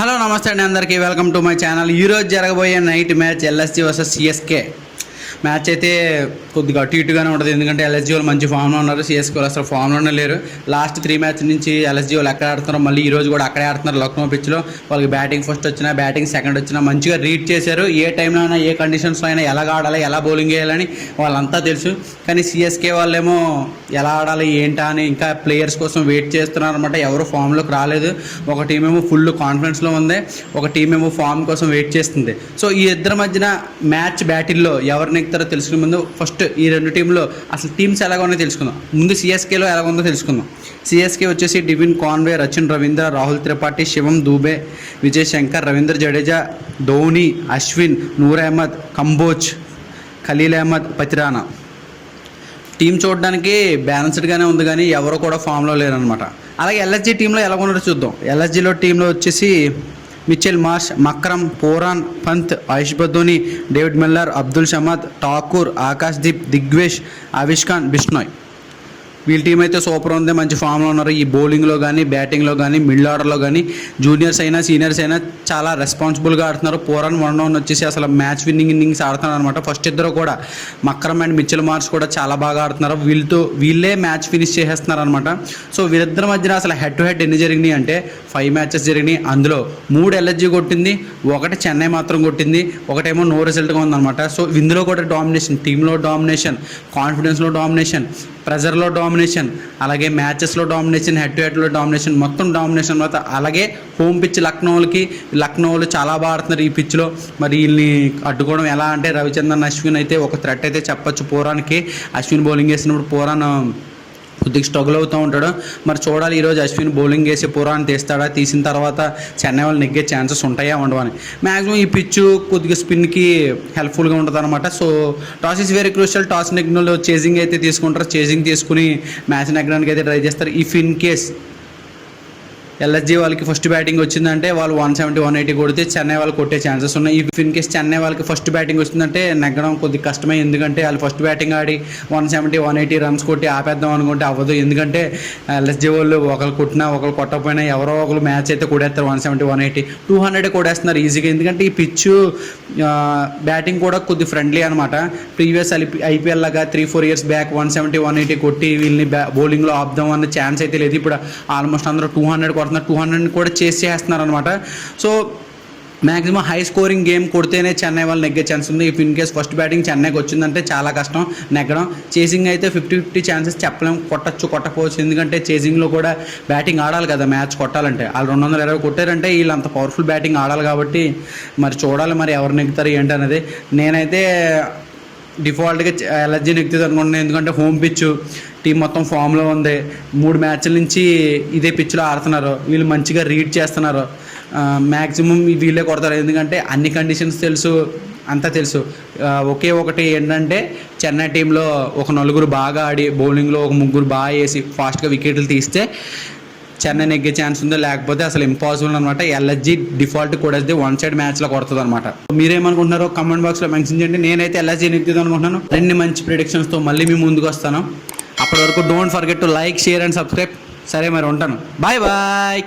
Hello నమస్తే అండి అందరికీ వెల్కమ్ టు మై ఛానల్. ఈరోజు జరగబోయే night match LSG versus CSK match అయితే కొద్దిగా అటు ఇటుగానే ఉంటుంది. ఎందుకంటే ఎల్ఎస్జీ వాళ్ళు మంచి ఫామ్లో ఉన్నారు, సిఎస్కే వాళ్ళు అసలు ఫామ్లోనే లేరు. లాస్ట్ 3 మ్యాచ్ నుంచి ఎల్ఎస్జీ వాళ్ళు ఎక్కడ ఆడుతున్నారు, మళ్ళీ ఈరోజు కూడా అక్కడే ఆడుతున్నారు లక్నో పిచ్లో. వాళ్ళకి బ్యాటింగ్ ఫస్ట్ వచ్చినా బ్యాటింగ్ సెకండ్ వచ్చినా మంచిగా రీడ్ చేశారు. ఏ టైంలో అయినా ఏ కండిషన్స్లో అయినా ఎలా ఆడాలి, ఎలా బౌలింగ్ వేయాలని వాళ్ళంతా తెలుసు. కానీ సిఎస్కే వాళ్ళేమో ఎలా ఆడాలి ఏంటా అని ఇంకా ప్లేయర్స్ కోసం వెయిట్ చేస్తున్నారు అనమాట. ఎవరు ఫామ్లోకి రాలేదు. ఒక టీం ఏమో ఫుల్ కాన్ఫిడెన్స్లో ఉంది, ఒక టీం ఏమో ఫామ్ కోసం వెయిట్ చేస్తుంది. సో ఈ ఇద్దరి మధ్యన మ్యాచ్ బ్యాటిల్లో ఎవరిని ఎక్కుతారో తెలుసుకునే ముందు ఫస్ట్ ఈ రెండు టీంలో అసలు టీమ్స్ ఎలాగ ఉన్నాయో తెలుసుకుందాం. ముందు సిఎస్కేలో ఎలా ఉందో తెలుసుకుందాం. సిఎస్కే వచ్చేసి డివిన్ కాన్వే, రచిన్ రవీంద్ర, రాహుల్ త్రిపాఠి, శివం దూబే, విజయ్ శంకర్, రవీంద్ర జడేజా, ధోని, అశ్విన్, నూర్ అహ్మద్, కంబోజ్, ఖలీల్ అహ్మద్, పతిరానా. టీం చూడడానికి బ్యాలెన్స్డ్గానే ఉంది కానీ ఎవరు కూడా ఫామ్లో లేరనమాట. అలాగే ఎల్ఎస్జీ టీంలో ఎలా ఉన్నారో చూద్దాం. ఎల్ఎస్జీలో టీంలో వచ్చేసి Mitchell Marsh, Markram, Pooran, Pant, ఆయుష్ బద్దోని, డేవిడ్ మిల్లర్, అబ్దుల్ షమాద్, ఠాకూర్, ఆకాశ్దీప్, దిగ్వేష్, ఆవిష్ ఖాన్, బిష్నోయ్. వీళ్ళ టీం అయితే సూపర్ ఉంది, మంచి ఫామ్లో ఉన్నారు. ఈ బౌలింగ్లో కానీ బ్యాటింగ్లో కానీ మిడిల్ ఆర్డర్లో కానీ జూనియర్స్ అయినా సీనియర్స్ అయినా చాలా రెస్పాన్సిబుల్గా ఆడుతున్నారు. పోరాన్ 1 వచ్చేసి అసలు మ్యాచ్ విన్నింగ్ ఇన్నింగ్స్ ఆడుతున్నారు అనమాట. ఫస్ట్ ఇద్దరు కూడా మక్రమ్ అండ్ మిచెల్ మార్ష్ కూడా చాలా బాగా ఆడుతున్నారు. వీళ్ళే మ్యాచ్ ఫినిష్ చేసేస్తున్నారు అనమాట. సో వీళ్ళిద్దరి మధ్యన అసలు హెడ్ టు హెడ్ ఎన్ని జరిగినాయి అంటే 5 మ్యాచెస్ జరిగినాయి. అందులో 3 ఎల్ఎస్జీ కొట్టింది, 1 చెన్నై మాత్రం కొట్టింది, ఒకటేమో నో రిజల్ట్గా ఉందన్నమాట. సో ఇందులో కూడా డామినేషన్, టీంలో డామినేషన్, కాన్ఫిడెన్స్లో డామినేషన్, ప్రెజర్లో డామినేషన్, అలాగే మ్యాచెస్లో డామినేషన్, హెడ్ టు హెడ్లో డామినేషన్, మొత్తం డామినేషన్ తర్వాత. అలాగే హోమ్ పిచ్ లక్నోలు చాలా బాగా ఆడుతున్నారు ఈ పిచ్లో. మరి వీళ్ళని అడ్డుకోవడం ఎలా అంటే రవిచంద్రన్ అశ్విన్ అయితే ఒక థ్రెట్ అయితే చెప్పొచ్చు పోరాన్కి. అశ్విన్ బౌలింగ్ వేసినప్పుడు పోరాన్ కొద్దిగా స్ట్రగుల్ అవుతూ ఉంటాడు. మరి చూడాలి ఈరోజు అశ్విన్ బౌలింగ్ వేసి పురాన్ని తీస్తాడా, తీసిన తర్వాత చెన్నై వాళ్ళు నెగ్గే ఛాన్సెస్ ఉంటాయా ఉండవని. మ్యాక్సిమం ఈ పిచ్చు కొద్దిగా స్పిన్కి హెల్ప్ఫుల్గా ఉంటుంది అనమాట. So toss is very crucial. Toss నెగ్గినలో చేజింగ్ అయితే తీసుకుంటారు, చేజింగ్ తీసుకుని మ్యాచ్ నెగ్గడానికి అయితే ట్రై చేస్తారు. ఇఫ్ ఇన్ కేస్ ఎల్ఎస్జీ వాళ్ళకి ఫస్ట్ బ్యాటింగ్ వచ్చిందంటే వాళ్ళు 170, 180 కొడితే చెన్నై వాళ్ళు కొట్టే ఛాన్సెస్ ఉన్నాయి. ఇఫ్ ఇన్ కేస్ చెన్నై వాళ్ళకి ఫస్ట్ బ్యాటింగ్ వచ్చిందంటే నెగ్గడం కొద్దిగా కష్టమే. ఎందుకంటే వాళ్ళు ఫస్ట్ బ్యాటింగ్ ఆడి 170, 180 రన్స్ కొట్టి ఆపేద్దాం అనుకుంటే అవ్వదు. ఎందుకంటే ఎల్ఎస్జీ వాళ్ళు ఒకరు కొట్టినా ఒకరు కొట్టకపోయినా ఎవరో ఒకరు మ్యాచ్ అయితే కొడేస్తారు. 170, 180, 200 కొడేస్తున్నారు ఈజీగా. ఎందుకంటే ఈ పిచ్చు బ్యాటింగ్ కూడా కొద్ది ఫ్రెండ్లీ అనమాట. ప్రీవియస్ ఐపీఎల్ లాగా 3-4 ఇయర్స్ బ్యాక్ 170, 180 కొట్టి వీళ్ళని బౌలింగ్లో ఆపుదాం అన్న ఛాన్స్ అయితే లేదు. ఇప్పుడు ఆల్మోస్ట్ అందరూ 200 కొడుతున్నారు, 200 కూడా చేసేస్తున్నారు అనమాట. So maximum high scoring game కొడితేనే చెన్నై వాళ్ళు నెగ్గే ఛాన్స్ ఉంది. If in case first batting చెన్నైకి వచ్చిందంటే చాలా కష్టం నెగ్గడం. చేసింగ్ అయితే 50-50 ఛాన్సెస్ చెప్పలేం, కొట్టచ్చు కొట్టకపోవచ్చు. ఎందుకంటే చేసింగ్లో కూడా బ్యాటింగ్ ఆడాలి కదా, మ్యాచ్ కొట్టాలంటే. వాళ్ళు 220 కొట్టారంటే వీళ్ళు అంత పవర్ఫుల్ బ్యాటింగ్ ఆడాలి కాబట్టి మరి చూడాలి మరి ఎవరు నెగ్గుతారు ఏంటి అనేది. నేనైతే డిఫాల్ట్గా ఎల్ఎస్జీ నెగ్గుతుంది అనుకుంటున్నాను. ఎందుకంటే హోమ్ పిచ్, టీం మొత్తం ఫామ్లో ఉంది, 3 మ్యాచ్ల నుంచి ఇదే పిచ్లో ఆడుతున్నారు, వీళ్ళు మంచిగా రీడ్ చేస్తున్నారు. మ్యాక్సిమం వీళ్ళే కొడతారు. ఎందుకంటే అన్ని కండిషన్స్ తెలుసు, అంతా తెలుసు. ఒకే ఒకటి ఏంటంటే చెన్నై టీంలో ఒక 4 బాగా ఆడి బౌలింగ్లో ఒక 3 బాగా వేసి ఫాస్ట్గా వికెట్లు తీస్తే చెన్నై నెగ్గే ఛాన్స్ ఉందో, లేకపోతే అసలు ఇంపాసిబుల్ అనమాట. ఎల్ఎస్జీ డిఫాల్ట్ కూడా 1 సైడ్ మ్యాచ్లో కొడుతుంది అనమాట. మీరేమనుకుంటున్నారో కమెంట్ బాక్స్లో మెన్షన్ చేయండి. నేనైతే ఎల్ఎస్జీ నెగ్గుతుంది అనుకుంటున్నాను. 2 మంచి ప్రిడిక్షన్స్తో మళ్ళీ మీ ముందుకు వస్తాను. అప్పటి వరకు don't forget to like, share and subscribe. సరే మరి ఉంటాను, బాయ్ బాయ్.